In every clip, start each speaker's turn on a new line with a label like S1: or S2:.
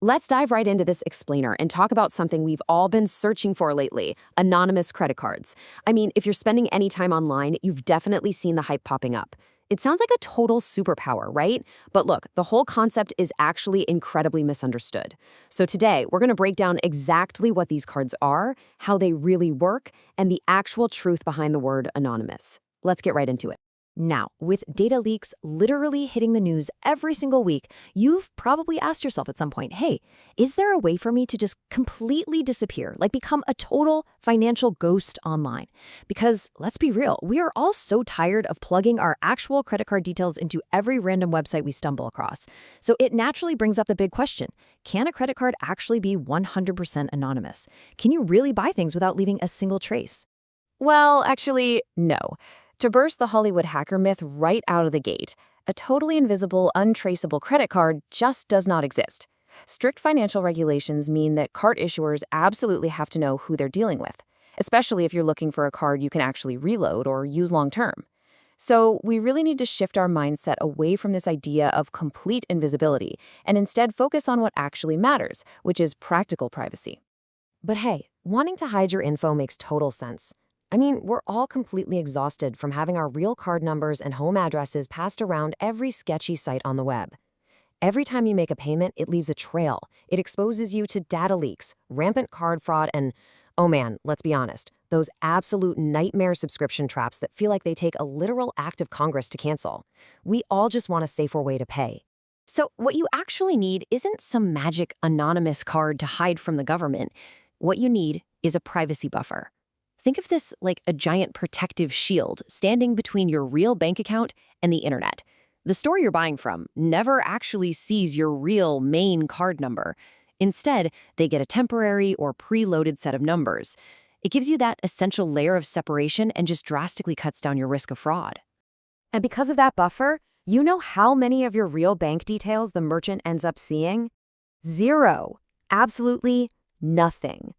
S1: Let's dive right into this explainer and talk about something we've all been searching for lately: anonymous credit cards. I mean, if you're spending any time online, you've definitely seen the hype popping up. It sounds like a total superpower, right? But look, the whole concept is actually incredibly misunderstood. So today, we're going to break down exactly what these cards are, how they really work, and the actual truth behind the word anonymous. Let's get right into it. Now, with data leaks literally hitting the news every single week, you've probably asked yourself at some point, hey, is there a way for me to just completely disappear, like become a total financial ghost online? Because let's be real, we are all so tired of plugging our actual credit card details into every random website we stumble across. So it naturally brings up the big question: can a credit card actually be 100% anonymous? Can you really buy things without leaving a single trace? Well, actually, no. To burst the Hollywood hacker myth right out of the gate, a totally invisible, untraceable credit card just does not exist. Strict financial regulations mean that card issuers absolutely have to know who they're dealing with, especially if you're looking for a card you can actually reload or use long term. So we really need to shift our mindset away from this idea of complete invisibility and instead focus on what actually matters, which is practical privacy. But hey, wanting to hide your info makes total sense. I mean, we're all completely exhausted from having our real card numbers and home addresses passed around every sketchy site on the web. Every time you make a payment, it leaves a trail. It exposes you to data leaks, rampant card fraud, and, oh man, let's be honest, those absolute nightmare subscription traps that feel like they take a literal act of Congress to cancel. We all just want a safer way to pay. So what you actually need isn't some magic anonymous card to hide from the government. What you need is a privacy buffer. Think of this like a giant protective shield standing between your real bank account and the internet. The store you're buying from never actually sees your real main card number. Instead, they get a temporary or preloaded set of numbers. It gives you that essential layer of separation and just drastically cuts down your risk of fraud. And because of that buffer, you know how many of your real bank details the merchant ends up seeing? Zero. Absolutely nothing.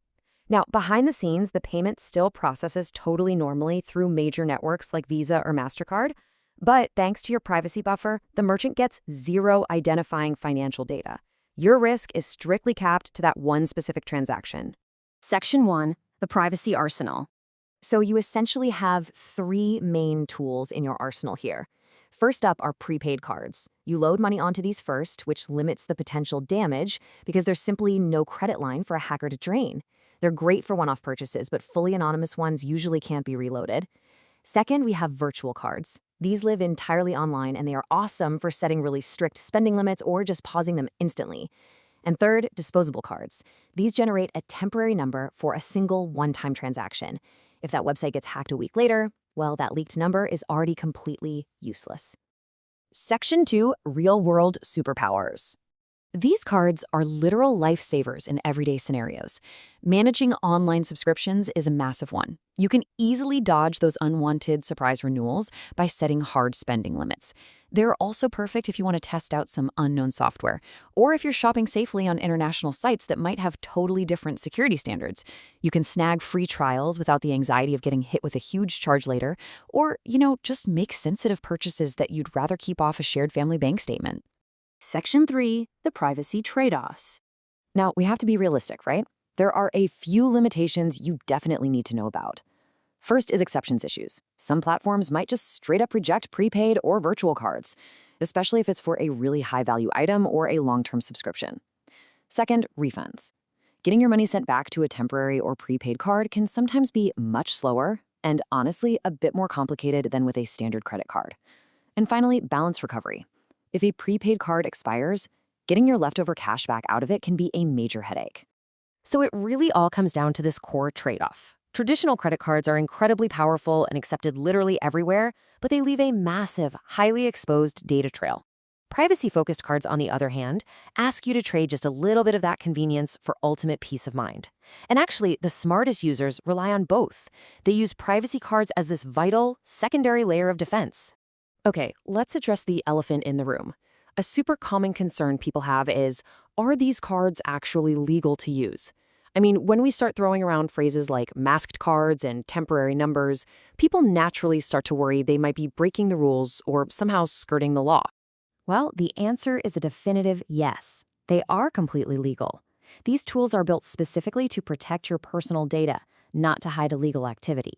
S1: Now, behind the scenes, the payment still processes totally normally through major networks like Visa or MasterCard, but thanks to your privacy buffer, the merchant gets zero identifying financial data. Your risk is strictly capped to that one specific transaction. Section 1, the privacy arsenal. So you essentially have three main tools in your arsenal here. First up are prepaid cards. You load money onto these first, which limits the potential damage because there's simply no credit line for a hacker to drain. They're great for one-off purchases, but fully anonymous ones usually can't be reloaded. Second, we have virtual cards. These live entirely online, and they are awesome for setting really strict spending limits or just pausing them instantly. And third, disposable cards. These generate a temporary number for a single one-time transaction. If that website gets hacked a week later, well, that leaked number is already completely useless. Section 2, real-world superpowers. These cards are literal lifesavers in everyday scenarios. Managing online subscriptions is a massive one. You can easily dodge those unwanted surprise renewals by setting hard spending limits. They're also perfect if you want to test out some unknown software, or if you're shopping safely on international sites that might have totally different security standards. You can snag free trials without the anxiety of getting hit with a huge charge later, or, just make sensitive purchases that you'd rather keep off a shared family bank statement. Section 3, the privacy trade-offs. Now, we have to be realistic, right? There are a few limitations you definitely need to know about. First is exceptions issues. Some platforms might just straight up reject prepaid or virtual cards, especially if it's for a really high-value item or a long-term subscription. Second, refunds. Getting your money sent back to a temporary or prepaid card can sometimes be much slower and, honestly, a bit more complicated than with a standard credit card. And finally, balance recovery. If a prepaid card expires, getting your leftover cash back out of it can be a major headache. So it really all comes down to this core trade-off. Traditional credit cards are incredibly powerful and accepted literally everywhere, but they leave a massive, highly exposed data trail. Privacy-focused cards, on the other hand, ask you to trade just a little bit of that convenience for ultimate peace of mind. And actually, the smartest users rely on both. They use privacy cards as this vital, secondary layer of defense. Okay, let's address the elephant in the room. A super common concern people have is, are these cards actually legal to use? I mean, when we start throwing around phrases like masked cards and temporary numbers, people naturally start to worry they might be breaking the rules or somehow skirting the law. Well, the answer is a definitive yes. They are completely legal. These tools are built specifically to protect your personal data, not to hide illegal activity.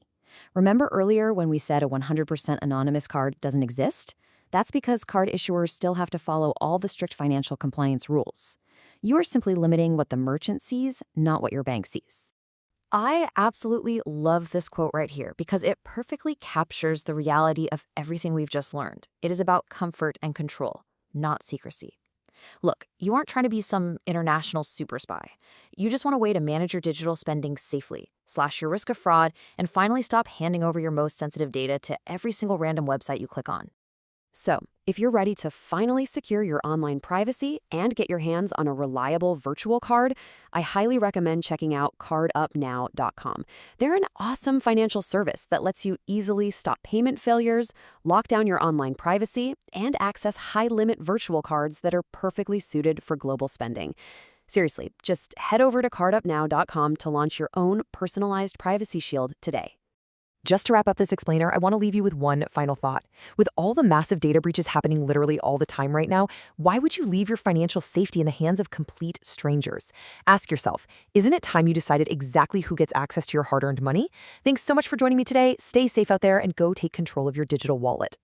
S1: Remember earlier when we said a 100% anonymous card doesn't exist? That's because card issuers still have to follow all the strict financial compliance rules. You are simply limiting what the merchant sees, not what your bank sees. I absolutely love this quote right here because it perfectly captures the reality of everything we've just learned. It is about comfort and control, not secrecy. Look, you aren't trying to be some international super spy. You just want a way to manage your digital spending safely, slash your risk of fraud, and finally stop handing over your most sensitive data to every single random website you click on. So, if you're ready to finally secure your online privacy and get your hands on a reliable virtual card, I highly recommend checking out CardUpNow.com. They're an awesome financial service that lets you easily stop payment failures, lock down your online privacy, and access high-limit virtual cards that are perfectly suited for global spending. Seriously, just head over to CardUpNow.com to launch your own personalized privacy shield today.
S2: Just to wrap up this explainer, I want to leave you with one final thought. With all the massive data breaches happening literally all the time right now, why would you leave your financial safety in the hands of complete strangers? Ask yourself, isn't it time you decided exactly who gets access to your hard-earned money? Thanks so much for joining me today. Stay safe out there and go take control of your digital wallet.